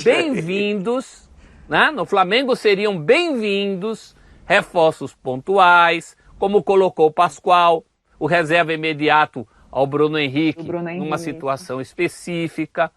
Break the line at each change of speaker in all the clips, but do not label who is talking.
bem-vindos, né? No Flamengo seriam bem-vindos reforços pontuais, como colocou o Pascoal, o reserva imediato ao Bruno Henrique, numa situação específica.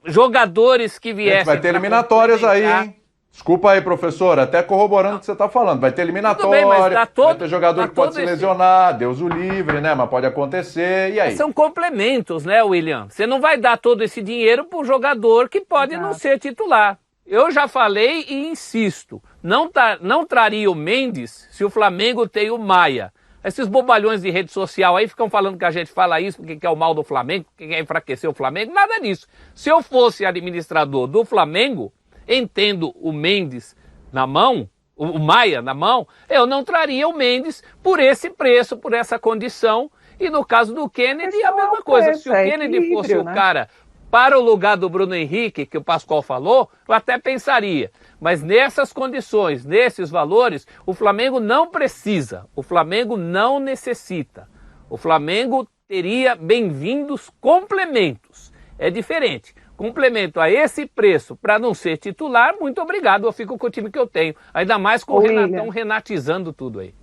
Jogadores que viessem...
Vai ter eliminatórias aí, hein? Desculpa aí, professor, até corroborando o que você está falando. Vai ter eliminatória, vai ter jogador que pode se lesionar, Deus o livre, né? Mas pode acontecer, e aí?
São complementos, né, William? Você não vai dar todo esse dinheiro para um jogador que pode não ser titular. Eu já falei e insisto, não traria o Mendes se o Flamengo tem o Maia. Esses bobalhões de rede social aí ficam falando que a gente fala isso porque quer o mal do Flamengo, porque quer enfraquecer o Flamengo, nada disso. Se eu fosse administrador do Flamengo, entendo o Mendes na mão, o Maia na mão, eu não traria o Mendes por esse preço, por essa condição. E no caso do Kennedy, a mesma coisa. Se o Kennedy fosse o cara para o lugar do Bruno Henrique, que o Pascoal falou, eu até pensaria. Mas nessas condições, nesses valores, o Flamengo não precisa, o Flamengo não necessita. O Flamengo teria bem-vindos complementos. É diferente. Complemento a esse preço para não ser titular, muito obrigado, eu fico com o time que eu tenho. Ainda mais com o Renatão renatizando tudo aí.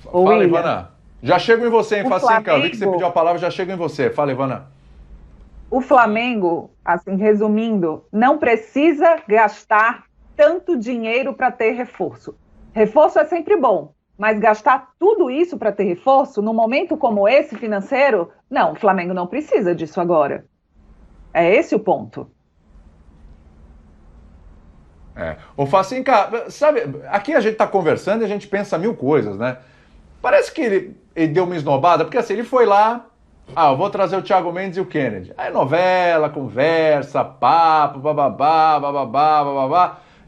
Fala, Ivana. Já chego em você, hein, Facinca? Eu vi que você pediu a palavra, já chego em você. Fala, Ivana.
O Flamengo, assim, resumindo, não precisa gastar tanto dinheiro para ter reforço. Reforço é sempre bom, mas gastar tudo isso para ter reforço, num momento como esse financeiro, não, o Flamengo não precisa disso agora. É esse o ponto.
Ô Facinca, sabe, aqui a gente tá conversando e a gente pensa mil coisas, né? Parece que ele deu uma esnobada, porque assim, ele foi lá, eu vou trazer o Thiago Mendes e o Kennedy. Aí novela, conversa, papo, bababá.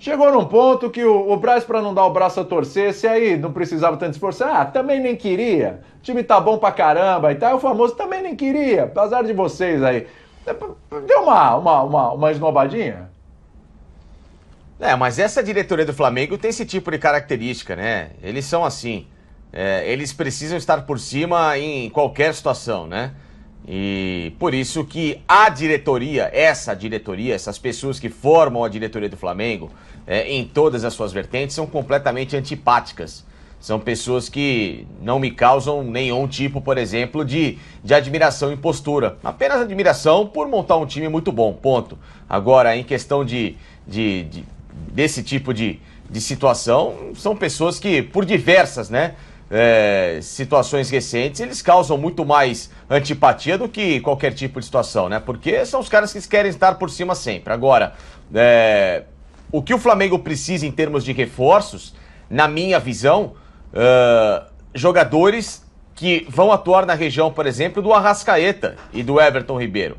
Chegou num ponto que o Braz, para não dar o braço a torcer, se aí não precisava tanto esforçar, também nem queria. O time tá bom pra caramba e tal, o famoso também nem queria, apesar de vocês aí. Deu uma esnobadinha?
Mas essa diretoria do Flamengo tem esse tipo de característica, né? Eles são assim. Eles precisam estar por cima em qualquer situação, né? E por isso que a diretoria, essas pessoas que formam a diretoria do Flamengo, em todas as suas vertentes, são completamente antipáticas. São pessoas que não me causam nenhum tipo, por exemplo, de admiração e postura. Apenas admiração por montar um time muito bom, ponto. Agora, em questão desse tipo de situação, são pessoas que, por diversas, né? Situações recentes, eles causam muito mais antipatia do que qualquer tipo de situação, né? Porque são os caras que querem estar por cima sempre. Agora, o que o Flamengo precisa em termos de reforços, na minha visão, jogadores que vão atuar na região, por exemplo, do Arrascaeta e do Everton Ribeiro.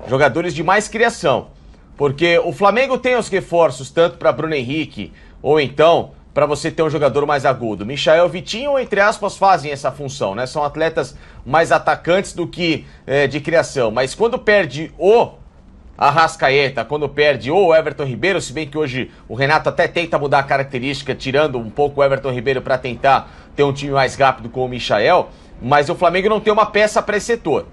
Jogadores de mais criação. Porque o Flamengo tem os reforços tanto para Bruno Henrique ou então para você ter um jogador mais agudo. Michael, Vitinho, entre aspas, fazem essa função, né? São atletas mais atacantes do que de criação. Mas quando perde o Arrascaeta, quando perde o Everton Ribeiro, se bem que hoje o Renato até tenta mudar a característica, tirando um pouco o Everton Ribeiro para tentar ter um time mais rápido com o Michael, mas o Flamengo não tem uma peça para esse setor.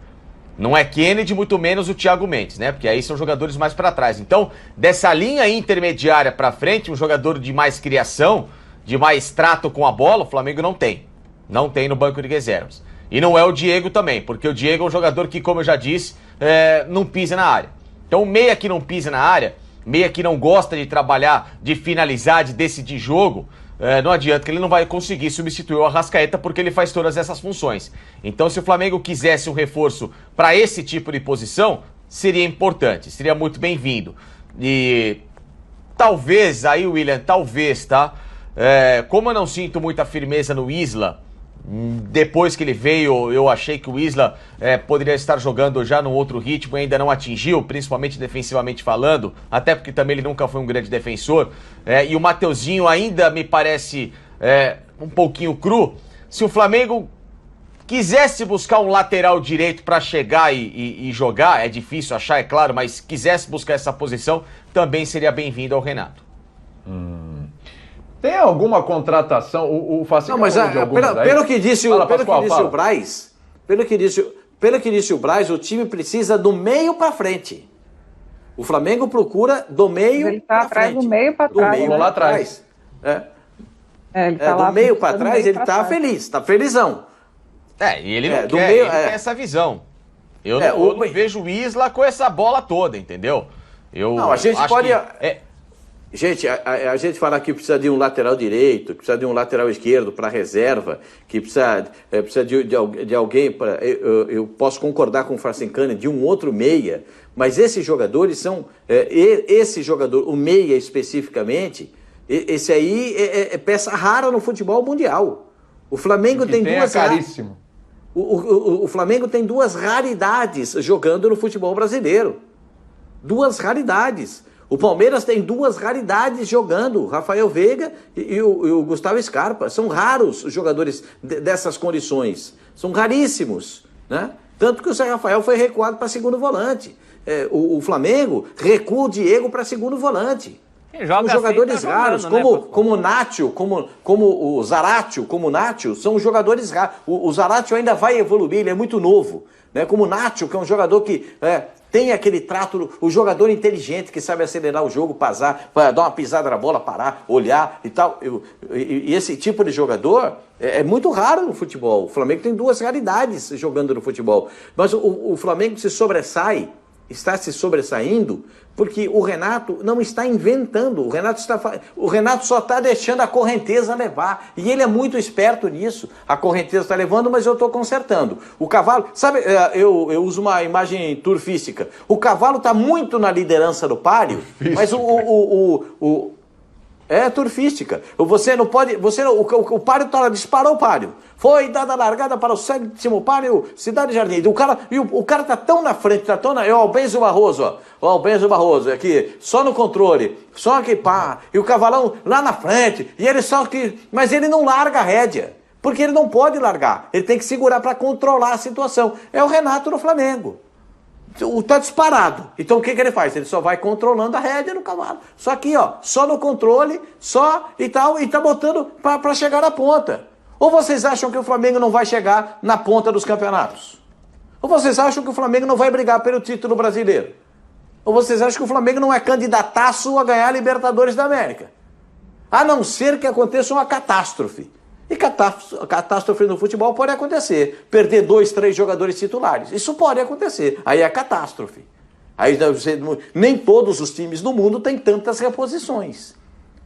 Não é Kennedy, muito menos o Thiago Mendes, né? Porque aí são jogadores mais para trás. Então, dessa linha intermediária para frente, um jogador de mais criação, de mais trato com a bola, o Flamengo não tem. Não tem no banco de reservas. E não é o Diego também, porque o Diego é um jogador que, como eu já disse, não pisa na área. Então, meia que não pisa na área, meia que não gosta de trabalhar, de finalizar, de decidir jogo, não adianta que ele não vai conseguir substituir o Arrascaeta porque ele faz todas essas funções. Então, se o Flamengo quisesse um reforço para esse tipo de posição, seria importante, seria muito bem-vindo. E talvez, aí, William, talvez, tá? Como eu não sinto muita firmeza no Isla, depois que ele veio, eu achei que o Isla poderia estar jogando já num outro ritmo e ainda não atingiu, principalmente defensivamente falando, até porque também ele nunca foi um grande defensor. E o Mateuzinho ainda me parece um pouquinho cru. Se o Flamengo quisesse buscar um lateral direito para chegar e jogar, é difícil achar, é claro, mas quisesse buscar essa posição, também seria bem-vindo ao Renato.
Tem alguma contratação? O Facinho
não, mas pelo que disse o Braz, pelo que disse o Braz, o time precisa do meio para frente. O Flamengo procura do meio
ele tá atrás
frente.
do meio para trás.
meio lá atrás.
Ele tá
do
lá,
meio para
do
trás,
meio
ele
pra
tá
trás.
feliz, tá felizão.
E ele não
do
quer,
meio,
ele quer essa visão. Eu não vejo o Isla com essa bola toda, entendeu?
Não, a gente
acho
pode...
que
Gente, a gente fala que precisa de um lateral direito, que precisa de um lateral esquerdo para reserva, que precisa de alguém para... Eu posso concordar com o Farcincani, de um outro meia, mas esses jogadores são... esse jogador, o meia especificamente, esse aí é peça rara no futebol mundial. O Flamengo tem duas...
caríssimo.
O Flamengo tem duas raridades jogando no futebol brasileiro. Duas raridades. O Palmeiras tem duas raridades jogando, o Rafael Veiga e o Gustavo Scarpa. São raros os jogadores dessas condições. São raríssimos, né? Tanto que o Zé Rafael foi recuado para segundo volante. O Flamengo recua o Diego para segundo volante. São jogadores raros, como o Nacho, como o Zaratio, como o Nacho, são jogadores raros. O Zaratio ainda vai evoluir, ele é muito novo. Né? Como o Nacho, que é um jogador que... tem aquele trato, o jogador inteligente que sabe acelerar o jogo, passar, dar uma pisada na bola, parar, olhar e tal. E esse tipo de jogador é muito raro no futebol. O Flamengo tem duas raridades jogando no futebol. Mas o Flamengo está se sobressaindo, porque o Renato não está inventando. O Renato só está deixando a correnteza levar. E ele é muito esperto nisso. A correnteza está levando, mas eu estou consertando. O cavalo... Sabe, eu uso uma imagem turfística. O cavalo está muito na liderança do páreo, mas é turfística. Você não pode... O páreo tá lá, disparou o páreo. Foi dada a largada para o 7º páreo, Cidade Jardim. O cara tá tão na frente, é o Albenzo Barroso, ó. O Albenzo Barroso, aqui, só no controle, só que pá. E o cavalão lá na frente, e ele só que... Mas ele não larga a rédea, porque ele não pode largar. Ele tem que segurar para controlar a situação. É o Renato no Flamengo. Tá disparado. Então o que ele faz? Ele só vai controlando a rédea no cavalo. Só aqui, ó, só no controle, só e tal, e tá botando para chegar na ponta. Ou vocês acham que o Flamengo não vai chegar na ponta dos campeonatos? Ou vocês acham que o Flamengo não vai brigar pelo título brasileiro? Ou vocês acham que o Flamengo não é candidataço a ganhar a Libertadores da América? A não ser que aconteça uma catástrofe. E catástrofe no futebol pode acontecer. Perder 2, 3 jogadores titulares. Isso pode acontecer. Aí é catástrofe. Aí nem todos os times do mundo têm tantas reposições.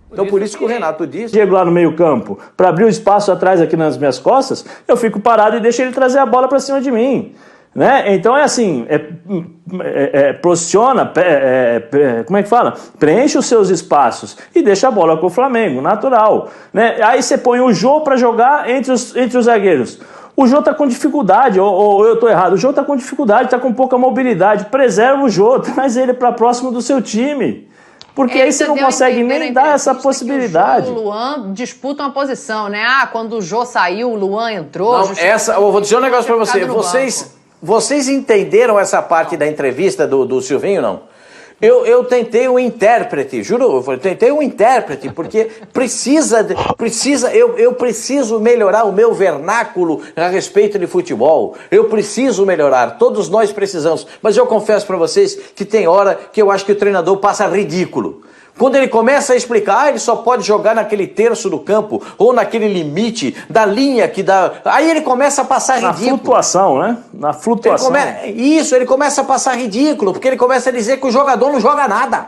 Então por isso que o Renato disse...
Diego lá no meio campo, para abrir o espaço atrás aqui nas minhas costas, eu fico parado e deixo ele trazer a bola para cima de mim. Né? Então é assim, posiciona, como é que fala? Preenche os seus espaços e deixa a bola com o Flamengo, natural. Né? Aí você põe o Jô para jogar entre os zagueiros. O Jô tá com dificuldade, ou eu tô errado, o Jô tá com dificuldade, tá com pouca mobilidade, preserva o Jô, traz ele para próximo do seu time. Porque aí você não consegue nem dar essa possibilidade.
O Luan disputa uma posição, né? Quando o Jô saiu, o Luan entrou.
Não, eu vou dizer um negócio para você. Vocês entenderam essa parte da entrevista do Silvinho, não? Eu tentei um intérprete, juro, eu tentei um intérprete, porque eu preciso melhorar o meu vernáculo a respeito de futebol. Eu preciso melhorar, todos nós precisamos. Mas eu confesso para vocês que tem hora que eu acho que o treinador passa ridículo. Quando ele começa a explicar, ele só pode jogar naquele terço do campo, ou naquele limite da linha que dá... Aí ele começa a passar ridículo.
Na flutuação, né? Na flutuação.
Ele começa a passar ridículo, porque ele começa a dizer que o jogador não joga nada.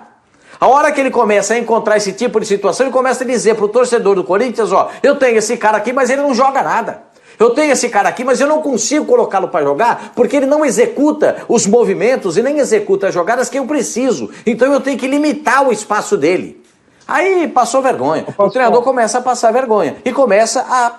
A hora que ele começa a encontrar esse tipo de situação, ele começa a dizer pro torcedor do Corinthians, ó, eu tenho esse cara aqui, mas ele não joga nada. Eu tenho esse cara aqui, mas eu não consigo colocá-lo para jogar porque ele não executa os movimentos e nem executa as jogadas que eu preciso. Então eu tenho que limitar o espaço dele. Aí passou vergonha. O treinador começa a passar vergonha e começa a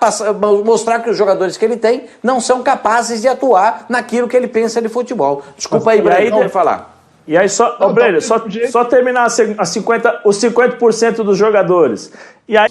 mostrar que os jogadores que ele tem não são capazes de atuar naquilo que ele pensa de futebol. Desculpa aí, Breno, pode falar.
E aí, Breno, só terminar os 50% dos jogadores. E aí,